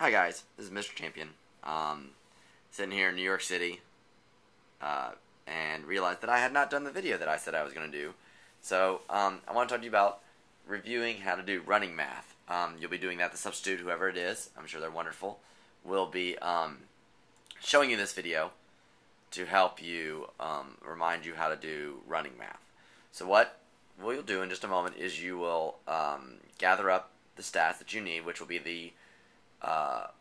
Hi guys, this is Mr. Champion. Sitting here in New York City, and realized that I had not done the video that I said I was going to do. So I want to talk to you about reviewing how to do running math. You'll be doing that. The substitute, whoever it is, I'm sure they're wonderful, will be showing you this video to help you remind you how to do running math. So what you'll do in just a moment is you will gather up the stats that you need, which will be the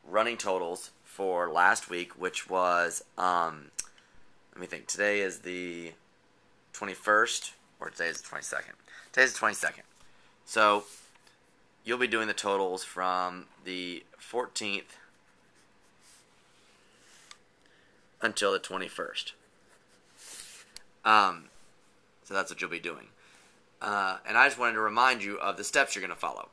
running totals for last week, which was, let me think, today is the 21st, or today is the 22nd. Today is the 22nd. So you'll be doing the totals from the 14th until the 21st. So that's what you'll be doing. And I just wanted to remind you of the steps you're going to follow.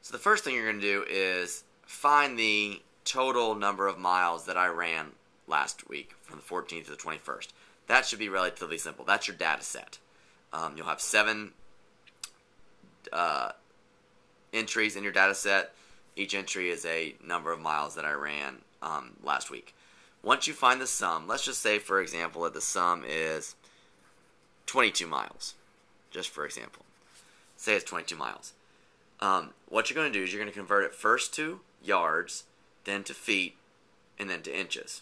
So the first thing you're going to do is find the total number of miles that I ran last week from the 14th to the 21st. That should be relatively simple. That's your data set. You'll have 7 entries in your data set. Each entry is a number of miles that I ran last week. Once you find the sum, let's just say, for example, that the sum is 22 miles, just for example. Say it's 22 miles. What you're going to do is you're going to convert it first to yards, then to feet, and then to inches.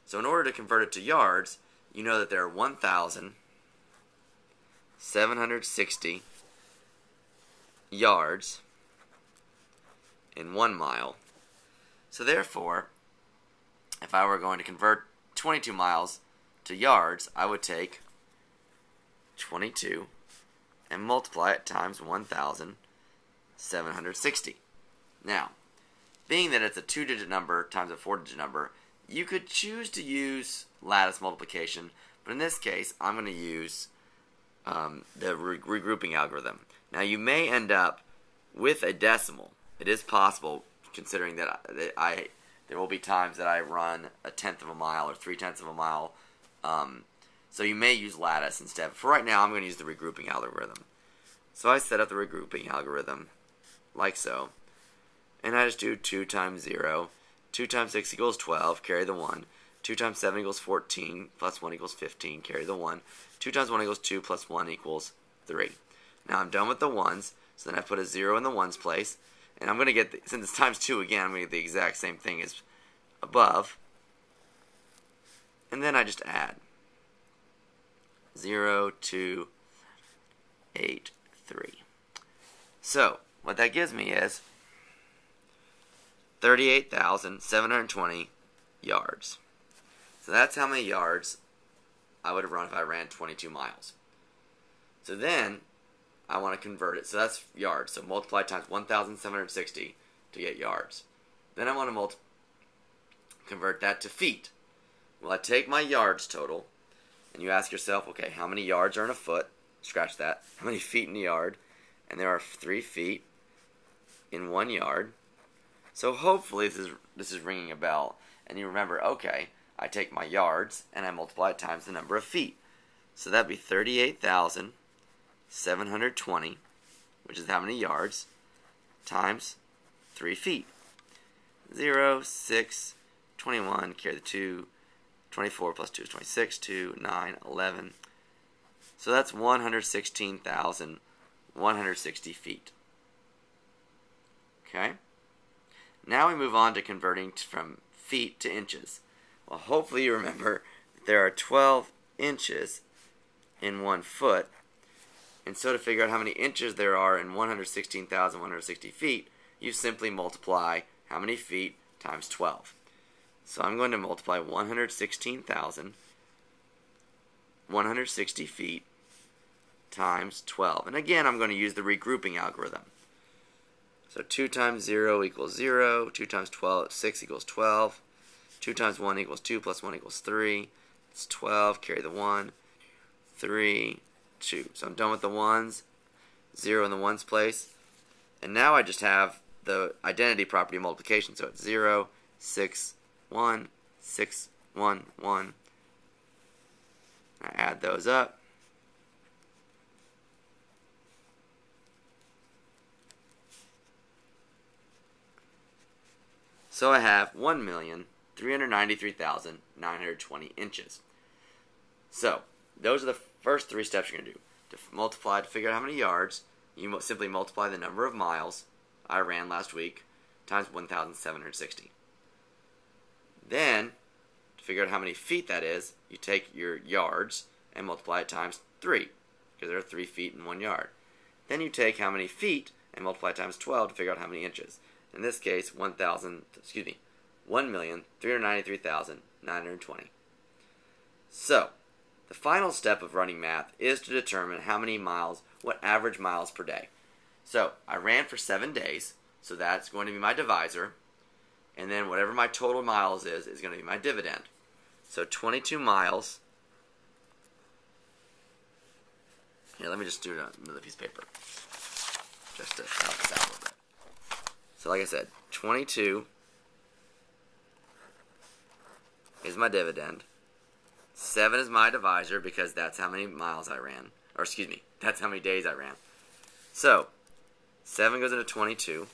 So in order to convert it to yards, you know that there are 1,760 yards in 1 mile. So therefore, if I were going to convert 22 miles to yards, I would take 22 and multiply it times 1,760. Now, being that it's a 2-digit number times a 4-digit number, you could choose to use lattice multiplication, but in this case, I'm going to use the regrouping algorithm. Now, you may end up with a decimal. It is possible, considering that there will be times that I run 1/10 of a mile or 3/10 of a mile. So you may use lattice instead. But for right now, I'm going to use the regrouping algorithm. So I set up the regrouping algorithm like so. And I just do 2 times 0. 2 times 6 equals 12, carry the 1. 2 times 7 equals 14, plus 1 equals 15, carry the 1. 2 times 1 equals 2, plus 1 equals 3. Now I'm done with the 1s, so then I put a 0 in the 1s place. And I'm going to get, since it's times 2 again, I'm going to get the exact same thing as above. And then I just add 0, 2, 8, 3. So what that gives me is 38,720 yards. So that's how many yards I would have run if I ran 22 miles. So then I want to convert it. So that's yards. So multiply times 1,760 to get yards. Then I want to convert that to feet. Well, I take my yards total, and you ask yourself, okay, how many yards are in a foot? Scratch that. How many feet in a yard? And there are 3 feet in 1 yard. So hopefully this is ringing a bell, and you remember, okay, I take my yards and I multiply it times the number of feet. So that'd be 38,720, which is how many yards, times 3 feet. 0, 6, 21, carry the 2, 24 plus 2 is 26, 2, 9, 11. So that's 116,160 feet. Okay? Now we move on to converting from feet to inches. Well, hopefully you remember that there are 12 inches in 1 foot. And so to figure out how many inches there are in 116,160 feet, you simply multiply how many feet times 12. So I'm going to multiply 116,160 feet times 12. And again, I'm going to use the regrouping algorithm. So 2 times 0 equals 0, 2 times 6 equals 12, 2 times 1 equals 2, plus 1 equals 3, it's 12, carry the 1, 3, 2. So I'm done with the 1s, 0 in the 1s place, and now I just have the identity property of multiplication, so it's 0, 6, 1, 6, 1, 1. I add those up. So I have 1,393,920 inches. So those are the first three steps you're going to do. To multiply to figure out how many yards, you simply multiply the number of miles I ran last week times 1,760. Then, to figure out how many feet that is, you take your yards and multiply it times 3, because there are 3 feet in 1 yard. Then you take how many feet and multiply it times 12 to figure out how many inches. In this case, 1,393,920. So, the final step of running math is to determine how many miles, what average miles per day. So, I ran for 7 days, so that's going to be my divisor, and then whatever my total miles is going to be my dividend. So 22 miles. Here, let me just do it on another piece of paper, just to help us out a little bit. So like I said, 22 is my dividend. 7 is my divisor, because that's how many miles I ran. Or excuse me, that's how many days I ran. So, 7 goes into 22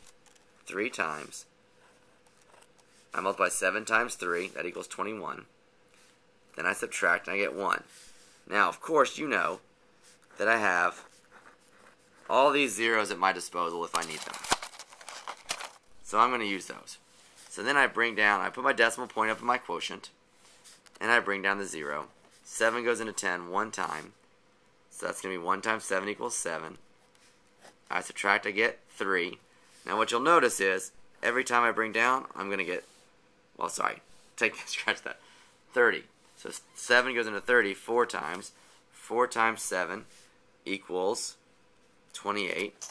3 times. I multiply 7 times 3, that equals 21. Then I subtract and I get 1. Now, of course, you know that I have all these zeros at my disposal if I need them. So I'm going to use those. So then I put my decimal point up in my quotient, and I bring down the 0. 7 goes into 10 one time. So that's going to be 1 times 7 equals 7. I subtract, I get 3. Now what you'll notice is, every time I bring down, I'm going to get, scratch that, 30. So 7 goes into 30 4 times. 4 times 7 equals 28.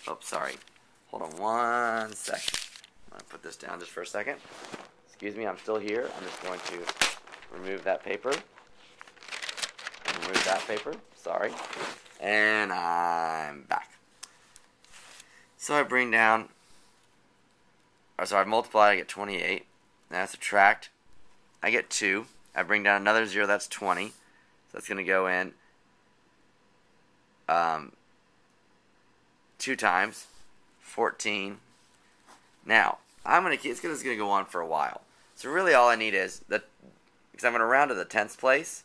Oh, sorry. Hold on 1 second. I'm going to put this down just for a second. Excuse me, I'm still here. I'm just going to remove that paper. Remove that paper. Sorry. And I'm back. So I bring down, I multiply, I get 28. Then I subtract, I get 2. I bring down another 0, that's 20. So that's going to go in 2 times, 14. Now, it's going to go on for a while. So really all I need is, because I'm going to round to the 10th place,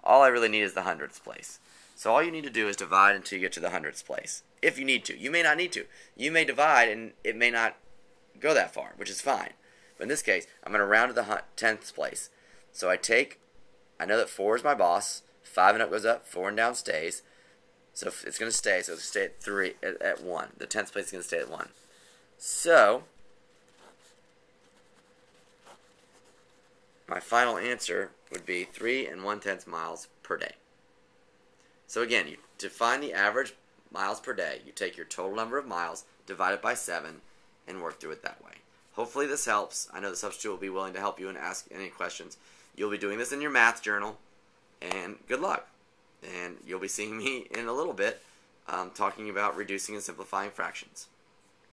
all I really need is the 100th place. So all you need to do is divide until you get to the 100th place. If you need to. You may not need to. You may divide and it may not go that far, which is fine. But in this case, I'm going to round to the 10th place. So I know that 4 is my boss. 5 and up goes up, 4 and down stays. So it's going to stay. So it's going to stay at 1. The 10th place is going to stay at 1. So my final answer would be 3 1/10 miles per day. So again, to find the average miles per day, you take your total number of miles, divide it by 7, and work through it that way. Hopefully this helps. I know the substitute will be willing to help you and ask any questions. You'll be doing this in your math journal, and good luck. And you'll be seeing me in a little bit talking about reducing and simplifying fractions.